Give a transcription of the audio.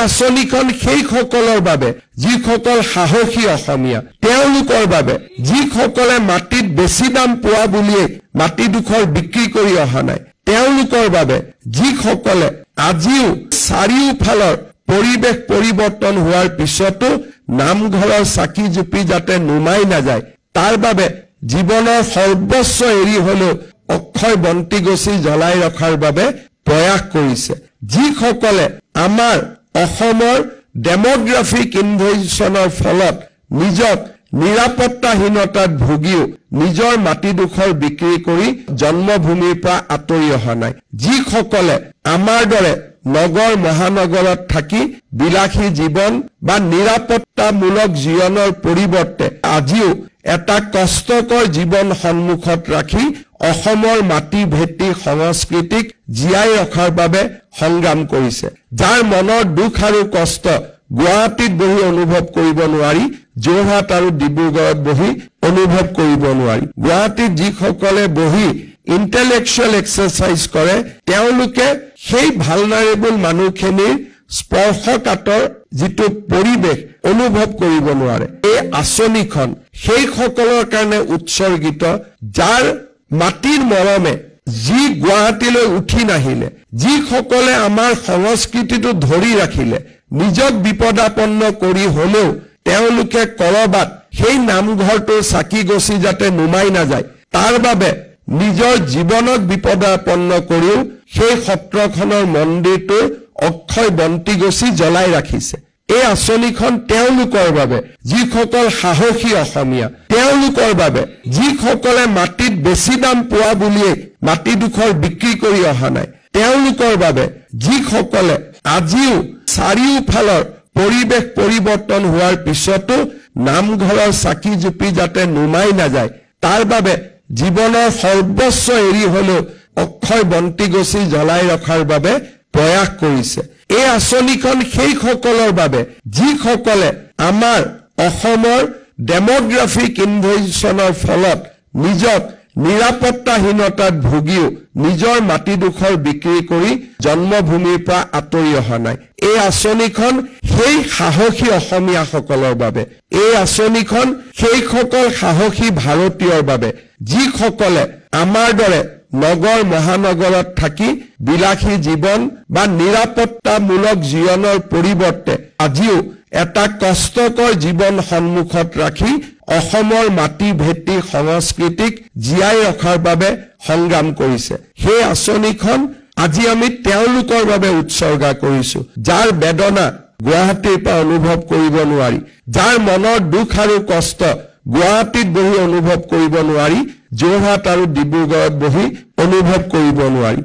আঁচনিখন সেই সকলৰ বাবে যিসকল সাহসী অসমীয়া, তেওঁলোকৰ বাবে যিসকলে মাটিত বেছি দাম পোৱা বুলিয়ে মাটিডোখৰ বিক্ৰী কৰি অহা নাই, তেওঁলোকৰ বাবে যিসকলে আজিও চাৰিওফালৰ পৰিৱেশ পৰিৱৰ্তন হোৱাৰ পিছতো নামঘৰৰ চাকি জুপি যাতে নুমাই নাযায়, তাৰ বাবে জীৱনৰ সৰ্বস্ব এৰি হলেও অক্ষয় বন্তি গছি জ্বলাই ৰখাৰ বাবে প্ৰয়াস কৰিছে। যিসকলে আমাৰ অসমৰ ডেমোগ্ৰাফিক ইনভেশনৰ ফলত নিজক নিৰাপত্তাহীনতাত ভুগিও নিজৰ মাটিডোখৰ বিক্ৰী কৰি জন্মভূমিৰ পৰা আঁতৰি অহা নাই, যিসকলে আমাৰ দৰে নগৰ মহানগৰত থাকি বিলাসী জীৱন বা নিৰাপত্তামূলক জীৱনৰ পৰিৱৰ্তে আজিও এটা কষ্টকৰ জীৱন সন্মুখত ৰাখি অসমৰ মাটি ভেটি সংস্কৃতিক জীয়াই ৰখাৰ বাবে সংগ্ৰাম কৰিছে, যাৰ মনৰ দুখ আৰু কষ্ট গুৱাহাটীত বহি অনুভৱ কৰিব নোৱাৰি, যোৰহাট আৰু ডিব্ৰুগড়ত বহি অনুভৱ কৰিব নোৱাৰি। গুৱাহাটীত যিসকলে বহি ইণ্টেলেকচুৱেল এক্সাৰচাইজ কৰে, তেওঁলোকে সেই ভালনাৰেবল মানুহখিনিৰ স্পৰ্শকাতৰ যিটো পৰিৱেশ অনুভৱ কৰিব নোৱাৰে। এই আঁচনিখন সেই সকলৰ কাৰণে উৎসৰ্গিত, যাৰ মাটিৰ মৰমে যি গুৱাহাটীলৈ উঠি নাহিলে, যিসকলে আমাৰ সংস্কৃতিটো ধৰি ৰাখিলে, নিজক বিপদাপন্ন কৰি হলেও তেওঁলোকে কৰবাত সেই নামঘৰটোৰ চাকি গছি যাতে নুমাই নাযায়, তাৰ বাবে নিজৰ জীৱনক বিপদাপন্ন কৰিও সেই সত্ৰখনৰ মন্দিৰটোৰ অক্ষয় বন্তি গছি জ্বলাই ৰাখিছে। এই আঁচনিখন তেওঁলোকৰ বাবে যিসকল সাহসী অসমীয়া, তেওঁলোকৰ বাবে যিসকলে মাটিত বেছি দাম পোৱা বুলিয়ে মাটিডোখৰ বিক্ৰী কৰি অহা নাই, তেওঁলোকৰ বাবে যিসকলে আজিও চাৰিওফালৰ পৰিৱেশ পৰিৱৰ্তন হোৱাৰ পিছতো নামঘৰৰ চাকি জুপি যাতে নুমাই নাযায়, তাৰ বাবে জীৱনৰ সৰ্বস্ব এৰি হলেও অক্ষয় বন্তি গছি জ্বলাই ৰখাৰ বাবে প্ৰয়াস কৰিছে। এই আঁচনিখন সেই সকলৰ বাবে যিসকলে আমাৰ অসমৰ ডেমোগ্ৰাফিক ইনভেশনৰ ফলত নিজক নিৰাপত্তাহীনতাত ভুগিও নিজৰ মাটিডোখৰ বিক্ৰী কৰি জন্মভূমিৰ পৰা আঁতৰি অহা নাই। এই আঁচনিখন সেই সাহসী অসমীয়াসকলৰ বাবে, এই আঁচনিখন সেইসকল সাহসী ভাৰতীয়ৰ বাবে যিসকলে আমাৰ দৰে নগৰ মহানগৰত থাকি বিলাসী জীৱন বা নিৰাপত্তামূলক জীৱনৰ পৰিৱৰ্তে আজিও এটা কষ্টকৰ জীৱন সন্মুখত ৰাখি অসমৰ মাটি ভেটি সংস্কৃতিক জীয়াই ৰখাৰ বাবে সংগ্ৰাম কৰিছে। সেই আঁচনিখন আজি আমি তেওঁলোকৰ বাবে উৎসৰ্গা কৰিছো, যাৰ বেদনা গুৱাহাটীৰ পৰা অনুভৱ কৰিব নোৱাৰি, যাৰ মনৰ দুখ আৰু কষ্ট গুৱাহাটীত বহি অনুভৱ কৰিব নোৱাৰি, যোৰহাট আৰু ডিব্ৰুগড়ত বহি অনুভৱ কৰিব নোৱাৰি।